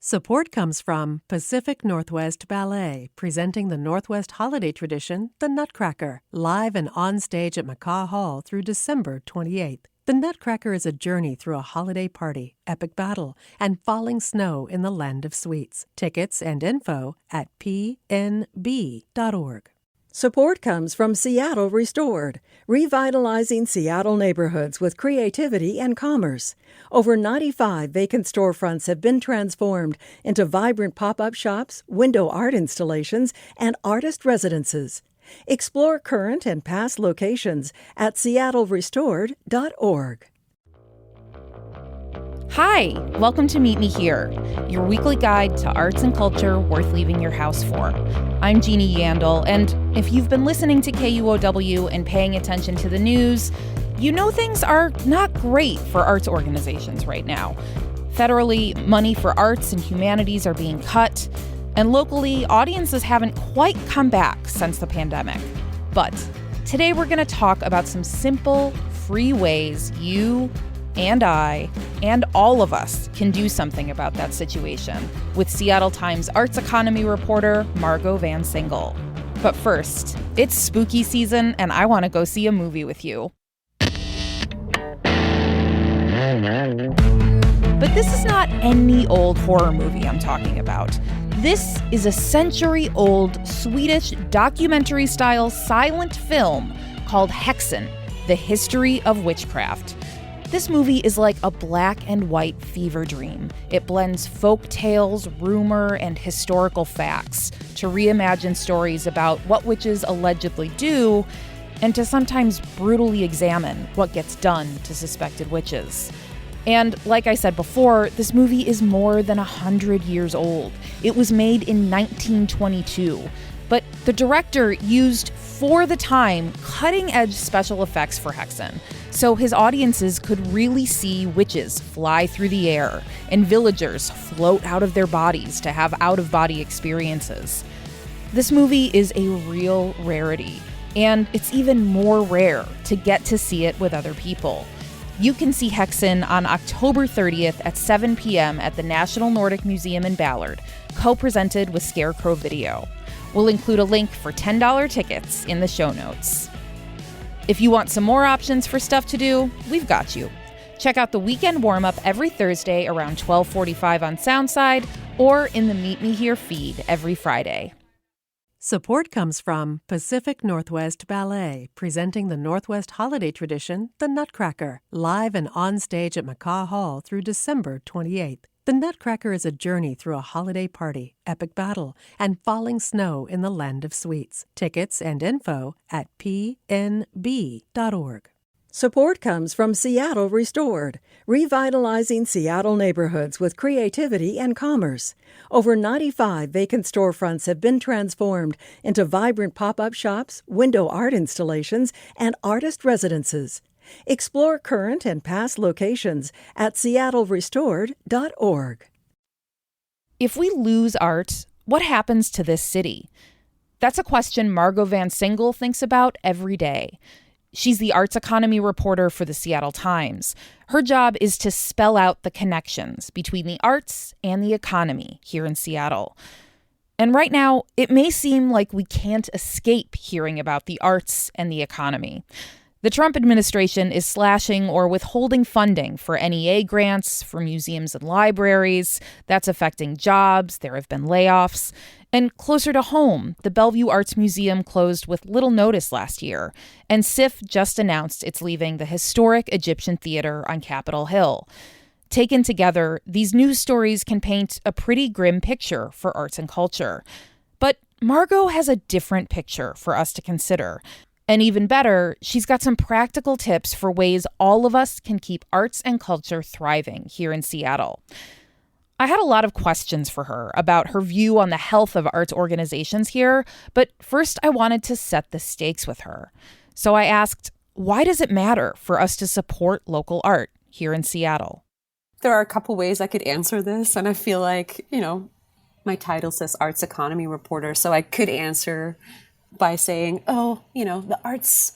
Support comes from Pacific Northwest Ballet, presenting the Northwest holiday tradition, the Nutcracker, live and on stage at McCaw Hall through December 28th. The Nutcracker is a journey through a holiday party, epic battle, and falling snow in the land of sweets. Tickets and info at pnb.org. Support comes from Seattle Restored, revitalizing Seattle neighborhoods with creativity and commerce. Over 95 vacant storefronts have been transformed into vibrant pop-up shops, window art installations, and artist residences. Explore current and past locations at seattlerestored.org. Hi, welcome to Meet Me Here, your weekly guide to arts and culture worth leaving your house for. I'm Jeannie Yandel, and if you've been listening to KUOW and paying attention to the news, you know things are not great for arts organizations right now. Federally, money for arts and humanities are being cut, and locally, audiences haven't quite come back since the pandemic. But today we're going to talk about some simple, free ways you and I, and all of us can do something about that situation with Seattle Times arts economy reporter Margo Vansynghel. But first, it's spooky season and I want to go see a movie with you. But this is not any old horror movie I'm talking about. This is a century-old Swedish documentary-style silent film called Häxan, The History of Witchcraft. This movie is like a black and white fever dream. It blends folk tales, rumor, and historical facts to reimagine stories about what witches allegedly do and to sometimes brutally examine what gets done to suspected witches. And like I said before, this movie is more than 100 years old. It was made in 1922, but the director used, for the time, cutting-edge special effects for Häxan, so his audiences could really see witches fly through the air and villagers float out of their bodies to have out-of-body experiences. This movie is a real rarity, and it's even more rare to get to see it with other people. You can see Häxan on October 30th at 7 p.m. at the National Nordic Museum in Ballard, co-presented with Scarecrow Video. We'll include a link for $10 tickets in the show notes. If you want some more options for stuff to do, we've got you. Check out the weekend warm-up every Thursday around 12:45 on Soundside or in the Meet Me Here feed every Friday. Support comes from Pacific Northwest Ballet, presenting the Northwest holiday tradition, the Nutcracker, live and on stage at McCaw Hall through December 28th. The Nutcracker is a journey through a holiday party, epic battle, and falling snow in the land of sweets. Tickets and info at pnb.org. Support comes from Seattle Restored, revitalizing Seattle neighborhoods with creativity and commerce. Over 95 vacant storefronts have been transformed into vibrant pop-up shops, window art installations, and artist residences. Explore current and past locations at seattlerestored.org. If we lose art, what happens to this city? That's a question Margo Vansynghel thinks about every day. She's the arts economy reporter for the Seattle Times. Her job is to spell out the connections between the arts and the economy here in Seattle. And right now, it may seem like we can't escape hearing about the arts and the economy. The Trump administration is slashing or withholding funding for NEA grants for museums and libraries. That's affecting jobs. There have been layoffs. And closer to home, the Bellevue Arts Museum closed with little notice last year, and SIF just announced it's leaving the historic Egyptian Theater on Capitol Hill. Taken together, these news stories can paint a pretty grim picture for arts and culture. But Margo has a different picture for us to consider. And even better, she's got some practical tips for ways all of us can keep arts and culture thriving here in Seattle. I had a lot of questions for her about her view on the health of arts organizations here, but first I wanted to set the stakes with her. So I asked, why does it matter for us to support local art here in Seattle? There are a couple ways I could answer this, and I feel like, my title says arts economy reporter, so I could answer by saying, the arts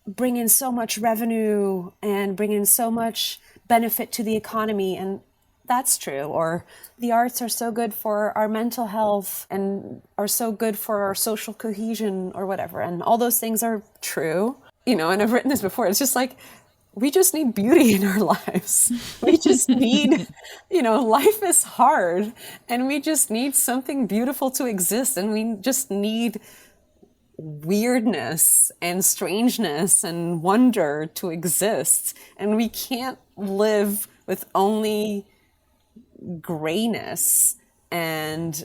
bring in so much revenue and bring in so much benefit to the economy. And that's true. Or the arts are so good for our mental health and are so good for our social cohesion or whatever. And all those things are true. And I've written this before. It's just like, we just need beauty in our lives. We just need, life is hard and we just need something beautiful to exist. And we just need weirdness and strangeness and wonder to exist. And we can't live with only grayness. And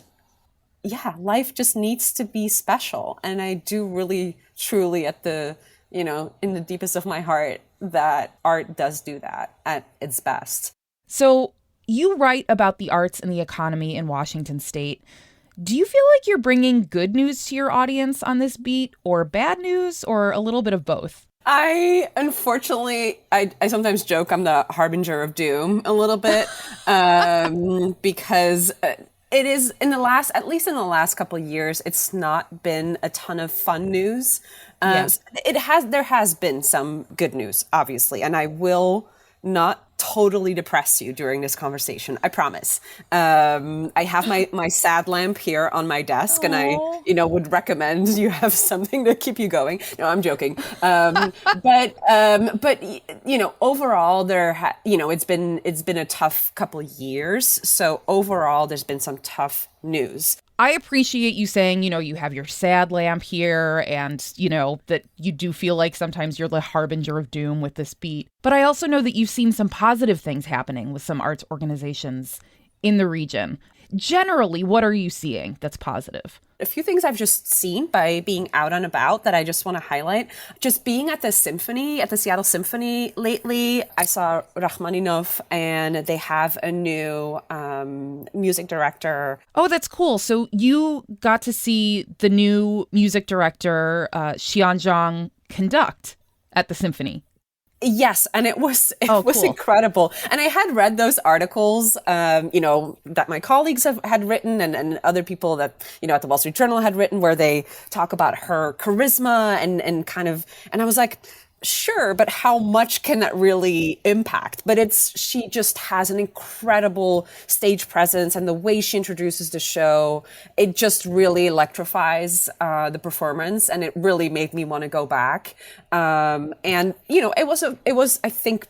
yeah, life just needs to be special. And I do really, truly at the, in the deepest of my heart, that art does do that at its best. So you write about the arts and the economy in Washington state. Do you feel like you're bringing good news to your audience on this beat, or bad news, or a little bit of both? Unfortunately, I sometimes joke I'm the harbinger of doom a little bit, because it is at least in the last couple of years, it's not been a ton of fun news. Yes. There has been some good news, obviously, and I will not totally depress you during this conversation. I promise. I have my sad lamp here on my desk. Aww. And I, would recommend you have something to keep you going. No, I'm joking. But overall it's been a tough couple years. So overall there's been some tough news. I appreciate you saying, you have your sad lamp here and, that you do feel like sometimes you're the harbinger of doom with this beat. But I also know that you've seen some positive things happening with some arts organizations in the region. Generally, what are you seeing that's positive? A few things I've just seen by being out and about that I just want to highlight. Just being at the Seattle Symphony lately, I saw Rachmaninoff, and they have a new music director. Oh, that's cool. So you got to see the new music director, Xian Zhang, conduct at the symphony. Yes, and it was cool. Incredible. And I had read those articles, that my colleagues had written and other people that, at the Wall Street Journal had written, where they talk about her charisma and I was like, sure, but how much can that really impact? But she just has an incredible stage presence, and the way she introduces the show, it just really electrifies the performance, and it really made me want to go back. And it was I think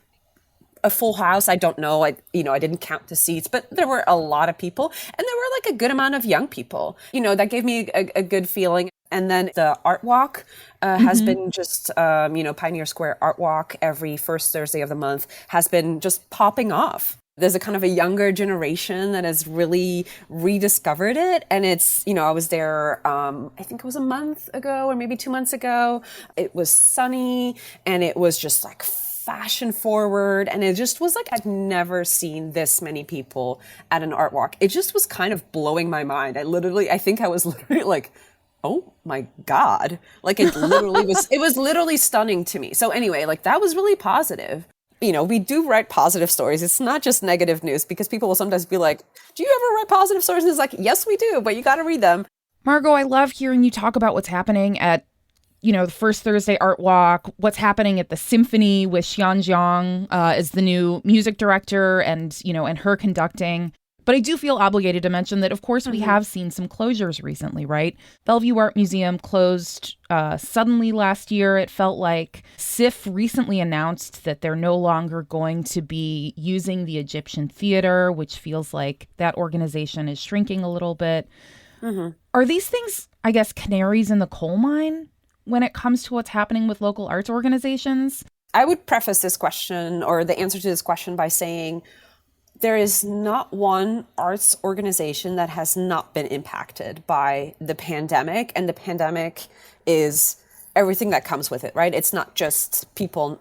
a full house. I don't know. I didn't count the seats, but there were a lot of people, and there were like a good amount of young people. That gave me a good feeling. And then the Art Walk has been just, Pioneer Square Art Walk every first Thursday of the month has been just popping off. There's a kind of a younger generation that has really rediscovered it. And it's, I was there, I think it was a month ago or maybe 2 months ago. It was sunny and it was just like fashion forward. And it just was like, I'd never seen this many people at an art walk. It just was kind of blowing my mind. I think I was literally like, oh my God. Like it was literally stunning to me. So anyway, like that was really positive. We do write positive stories. It's not just negative news, because people will sometimes be like, do you ever write positive stories? And it's like, yes, we do, but you got to read them. Margo, I love hearing you talk about what's happening at, the First Thursday Art Walk, what's happening at the Symphony with Xian Zhang as the new music director and, and her conducting. But I do feel obligated to mention that, of course, we have seen some closures recently, right? Bellevue Art Museum closed suddenly last year. It felt like SIF recently announced that they're no longer going to be using the Egyptian Theater, which feels like that organization is shrinking a little bit. Mm-hmm. Are these things, I guess, canaries in the coal mine when it comes to what's happening with local arts organizations? I would preface this question, or the answer to this question, by saying, there is not one arts organization that has not been impacted by the pandemic. And the pandemic is everything that comes with it, right? It's not just people,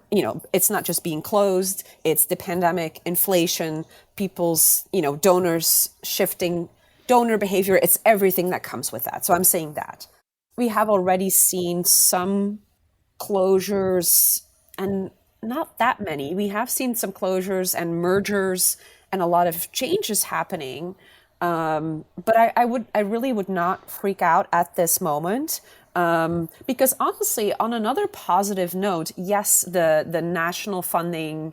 it's not just being closed. It's the pandemic, inflation, people's, donors shifting donor behavior. It's everything that comes with that. So I'm saying that. We have already seen some closures, and not that many. We have seen some closures and mergers and a lot of changes happening. But I really would not freak out at this moment. Because honestly, on another positive note, yes, the national funding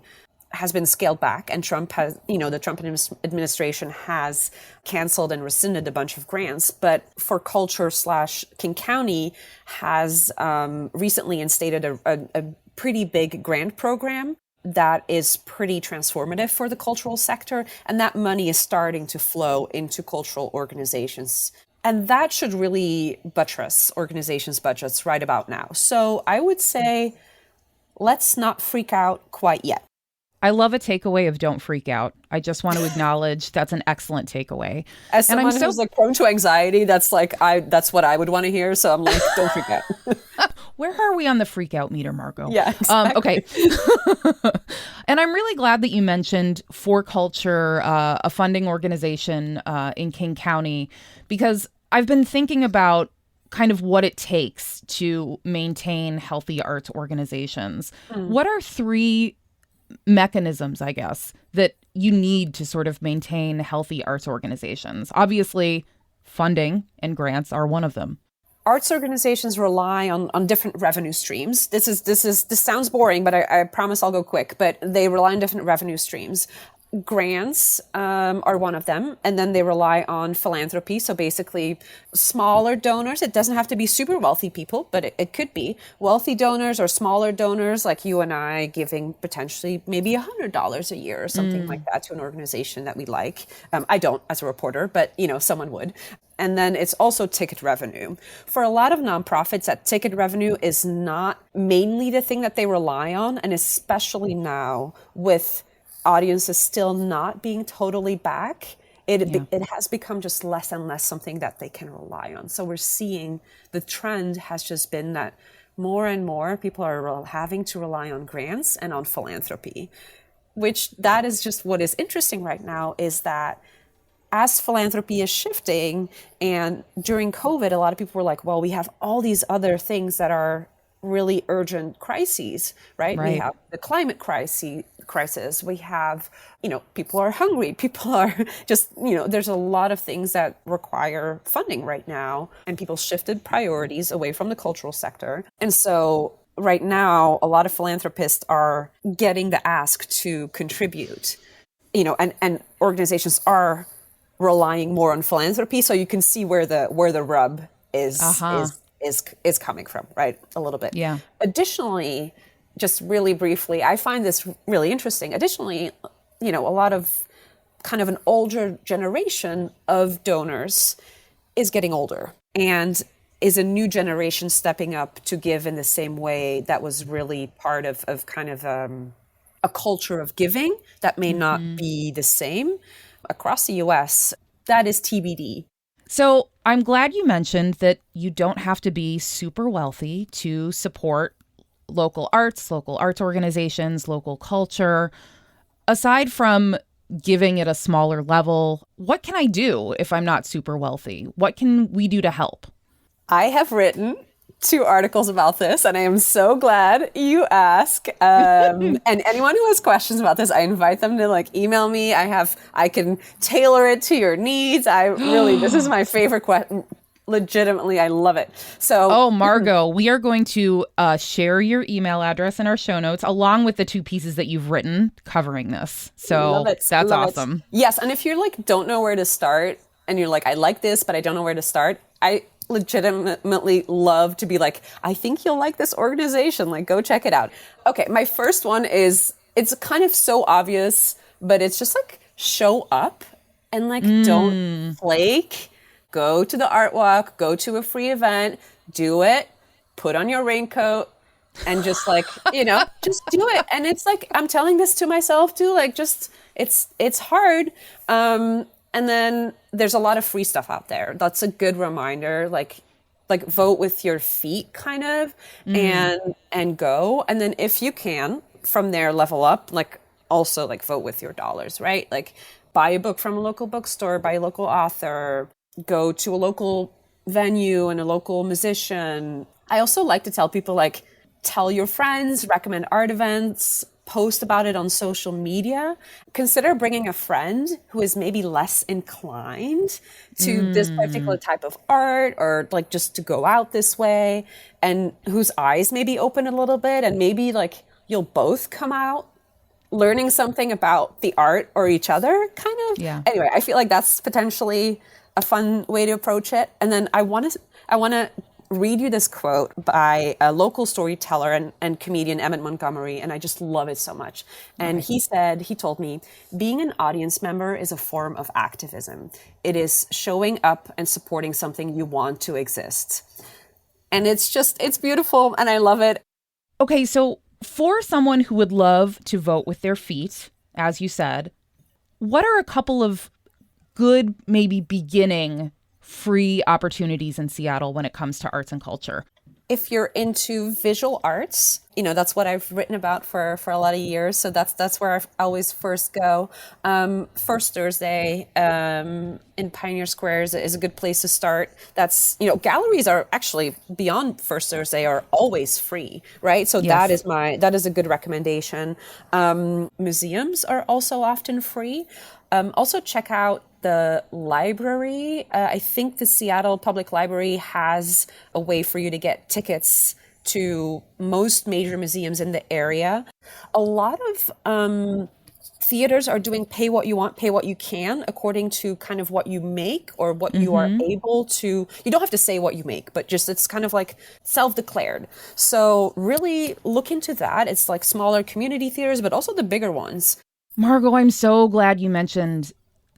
has been scaled back, and the Trump administration has canceled and rescinded a bunch of grants. But for culture / King County has recently instated a pretty big grant program that is pretty transformative for the cultural sector. And that money is starting to flow into cultural organizations. And that should really buttress organizations' budgets right about now. So I would say, let's not freak out quite yet. I love a takeaway of don't freak out. I just want to acknowledge that's an excellent takeaway. As someone who's like prone to anxiety, that's what I would want to hear. So I'm like, don't freak out. Where are we on the freak out meter, Margo? Yeah, exactly. Okay. And I'm really glad that you mentioned For Culture, a funding organization in King County, because I've been thinking about kind of what it takes to maintain healthy arts organizations. What are 3 mechanisms, I guess, that you need to sort of maintain healthy arts organizations? Obviously, funding and grants are one of them. Arts organizations rely on different revenue streams. This sounds boring, but I promise I'll go quick. But they rely on different revenue streams. Grants are one of them, and then they rely on philanthropy. So basically, smaller donors. It doesn't have to be super wealthy people, but it could be wealthy donors or smaller donors like you and I giving potentially maybe $100 a year or something like that to an organization that we like. I don't as a reporter, but someone would. And then it's also ticket revenue. For a lot of nonprofits, that ticket revenue is not mainly the thing that they rely on, and especially now with audiences still not being totally back, it has become just less and less something that they can rely on. So we're seeing the trend has just been that more and more people are having to rely on grants and on philanthropy, which that is just what is interesting right now, is that as philanthropy is shifting, and during COVID, a lot of people were like, well, we have all these other things that are really urgent crises, right? We have the climate crisis. We have, people are hungry. People are just, there's a lot of things that require funding right now. And people shifted priorities away from the cultural sector. And so right now, a lot of philanthropists are getting the ask to contribute, and organizations are relying more on philanthropy. So you can see where the rub is coming from, right? A little bit. Yeah. Additionally, just really briefly, I find this really interesting. Additionally, a lot of kind of an older generation of donors is getting older, and is a new generation stepping up to give in the same way that was really part of kind of a culture of giving that may not be the same across the US. That is TBD. So I'm glad you mentioned that you don't have to be super wealthy to support local arts organizations, local culture. Aside from giving at a smaller level, what can I do if I'm not super wealthy? What can we do to help? I have written 2 articles about this, and I am so glad you ask. And anyone who has questions about this, I invite them to email me. I can tailor it to your needs. This is my favorite question. Legitimately, I love it. So, Margo, we are going to share your email address in our show notes, along with the 2 pieces that you've written covering this. So that's awesome. Yes, and if you're don't know where to start, and you're I like this, but I don't know where to start, I legitimately love to be I think you'll like this organization. Go check it out. Okay, my first one is, it's kind of so obvious, but it's just show up and don't flake. Go to the art walk, go to a free event, do it, put on your raincoat, and just just do it. And it's I'm telling this to myself too, it's hard. And then there's a lot of free stuff out there. That's a good reminder, vote with your feet kind of, and go. And then if you can, from there, level up, also vote with your dollars, right? Buy a book from a local bookstore, buy a local author, go to a local venue and a local musician. I also like to tell people, tell your friends, recommend art events, post about it on social media. Consider bringing a friend who is maybe less inclined to this particular type of art, or just to go out this way, and whose eyes maybe open a little bit, and maybe you'll both come out learning something about the art or each other, kind of. Yeah. Anyway, I feel like that's potentially a fun way to approach it. And then I want to read you this quote by a local storyteller and comedian, Emmett Montgomery, and I just love it so much. And he told me, being an audience member is a form of activism. It is showing up and supporting something you want to exist. And it's beautiful, and I love it. Okay, so for someone who would love to vote with their feet, as you said, what are a couple of good, maybe beginning free opportunities in Seattle when it comes to arts and culture? If you're into visual arts, that's what I've written about for a lot of years. So that's where I always first go. First Thursday in Pioneer Square is a good place to start. That's, galleries are actually beyond First Thursday are always free, right? So Yes. that is a good recommendation. Museums are also often free. Also check out the library. I think the Seattle Public Library has a way for you to get tickets to most major museums in the area. A lot of theaters are doing pay what you want, pay what you can, according to kind of what you make or what you are able to. You don't have to say what you make, but just it's kind of like self-declared. So really look into that. It's like smaller community theaters, but also the bigger ones. Margo, I'm so glad you mentioned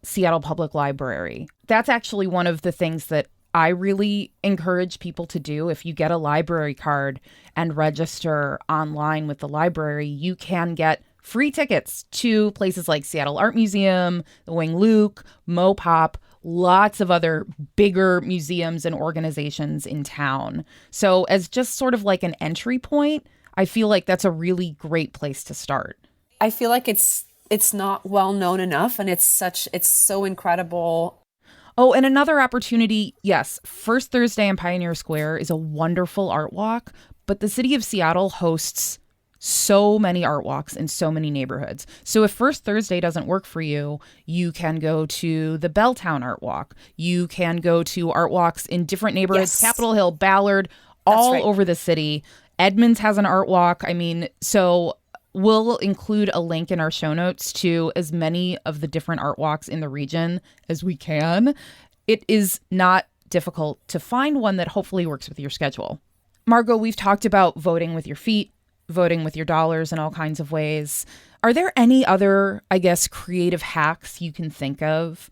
Seattle Public Library. That's actually one of the things that I really encourage people to do. If you get a library card and register online with the library, you can get free tickets to places like Seattle Art Museum, the Wing Luke, Mopop, lots of other bigger museums and organizations in town. So as just sort of like an entry point, I feel like that's a really great place to start. I feel like it's not well known enough, and it's so incredible. Oh, and another opportunity, yes, First Thursday in Pioneer Square is a wonderful art walk, but the city of Seattle hosts so many art walks in so many neighborhoods. So if First Thursday doesn't work for you, you can go to the Belltown Art Walk. You can go to art walks in different neighborhoods, Yes. Capitol Hill, Ballard, all right. over the city. Edmonds has an art walk. I mean, so we'll include a link in our show notes to as many of the different art walks in the region as we can. It is not difficult to find one that hopefully works with your schedule. Margo, we've talked about voting with your feet, voting with your dollars in all kinds of ways. Are there any other, I guess, creative hacks you can think of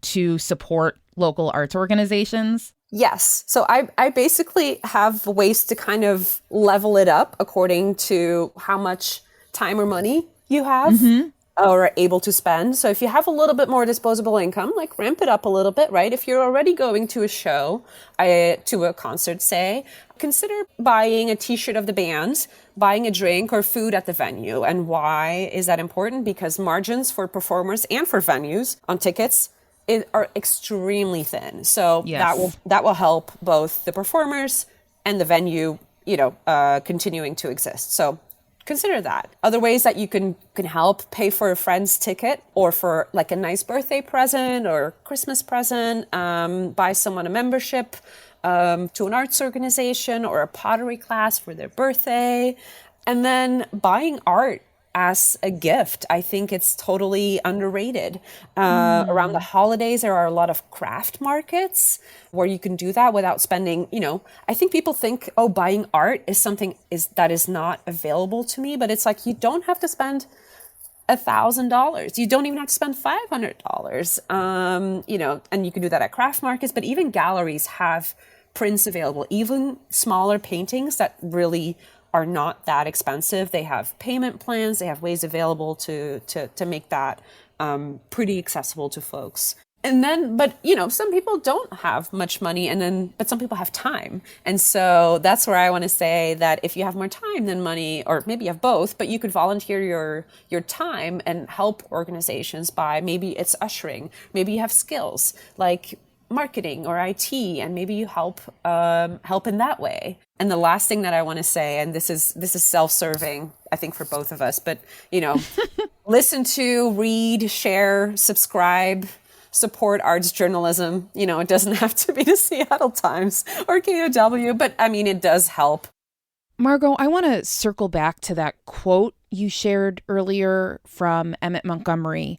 to support local arts organizations? Yes. So I basically have ways to kind of level it up according to how much time or money you have or are able to spend. So if you have a little bit more disposable income, like ramp it up a little bit, right? If you're already going to a show, to a concert, say, consider buying a t-shirt of the band, buying a drink or food at the venue. And why is that important? Because margins for performers and for venues on tickets are extremely thin. So Yes. that will help both the performers and the venue, continuing to exist. So consider that. Other ways that you can help: pay for a friend's ticket or for like a nice birthday present or Christmas present, buy someone a membership to an arts organization or a pottery class for their birthday. And then buying art as a gift. I think it's totally underrated. Around the holidays, there are a lot of craft markets where you can do that without spending, I think people think, oh, buying art is something that is not available to me, but it's like, you don't have to spend $1,000. You don't even have to spend $500. And you can do that at craft markets, but even galleries have prints available, even smaller paintings that really are not that expensive. They have payment plans. They have ways available to make that pretty accessible to folks. And then, but some people don't have much money, but some people have time. And so that's where I want to say that if you have more time than money, or maybe you have both, but you could volunteer your time and help organizations by, maybe it's ushering, maybe you have skills like marketing or IT, and maybe you help in that way. And the last thing that I want to say, and this is self-serving, I think, for both of us, but listen to, read, share, subscribe, support arts journalism. It doesn't have to be the Seattle Times or KUOW, but I mean, it does help. Margo, I want to circle back to that quote you shared earlier from Emmett Montgomery,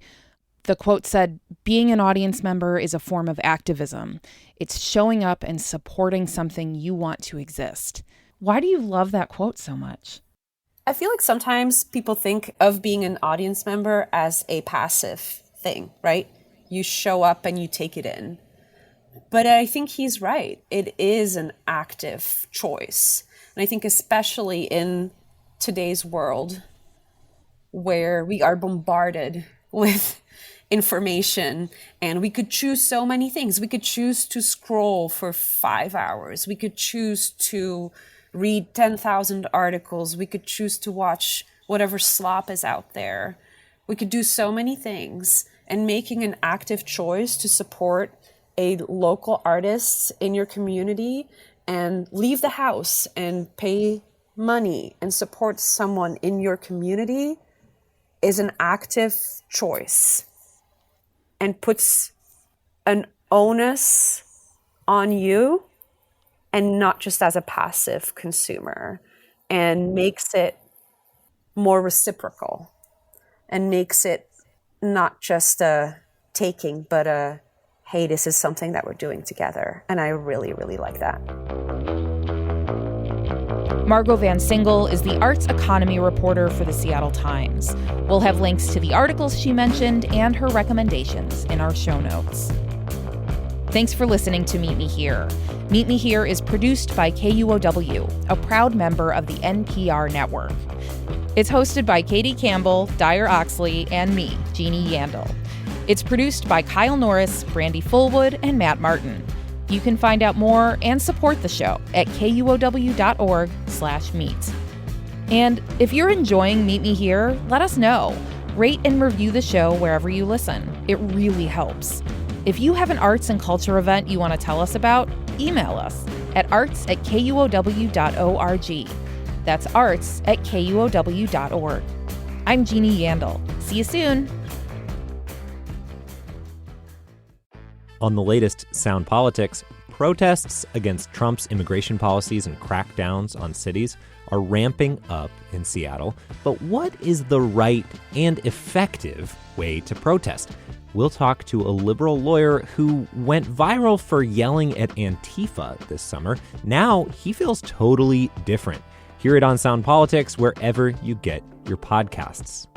the quote said, "Being an audience member is a form of activism. It's showing up and supporting something you want to exist." Why do you love that quote so much? I feel like sometimes people think of being an audience member as a passive thing, right? You show up and you take it in. But I think he's right. It is an active choice. And I think especially in today's world where we are bombarded with information and we could choose so many things. We could choose to scroll for 5 hours. We could choose to read 10,000 articles. We could choose to watch whatever slop is out there. We could do so many things, and making an active choice to support a local artist in your community and leave the house and pay money and support someone in your community is an active choice and puts an onus on you and not just as a passive consumer, and makes it more reciprocal and makes it not just a taking, but a, hey, this is something that we're doing together. And I really, really like that. Margo Vansynghel is the arts economy reporter for the Seattle Times. We'll have links to the articles she mentioned and her recommendations in our show notes. Thanks for listening to Meet Me Here. Meet Me Here is produced by KUOW, a proud member of the NPR network. It's hosted by Katie Campbell, Dyer Oxley, and me, Jeannie Yandel. It's produced by Kyle Norris, Brandy Fullwood, and Matt Martin. You can find out more and support the show at kuow.org/meet. And if you're enjoying Meet Me Here, let us know. Rate and review the show wherever you listen. It really helps. If you have an arts and culture event you want to tell us about, email us at arts@kuow.org. That's arts@kuow.org. I'm Jeannie Yandel. See you soon. On the latest Sound Politics, protests against Trump's immigration policies and crackdowns on cities are ramping up in Seattle. But what is the right and effective way to protest? We'll talk to a liberal lawyer who went viral for yelling at Antifa this summer. Now he feels totally different. Hear it on Sound Politics wherever you get your podcasts.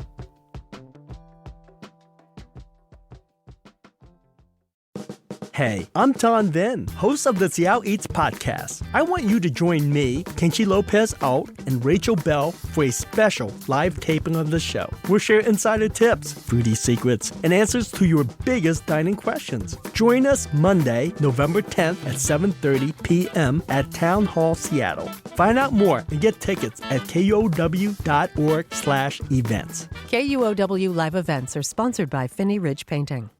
Hey, I'm Ton Vin, host of the Seattle Eats podcast. I want you to join me, Kenshi Lopez-Alt, and Rachel Bell for a special live taping of the show. We'll share insider tips, foodie secrets, and answers to your biggest dining questions. Join us Monday, November 10th at 7:30 p.m. at Town Hall Seattle. Find out more and get tickets at kuow.org/events. KUOW live events are sponsored by Finney Ridge Painting.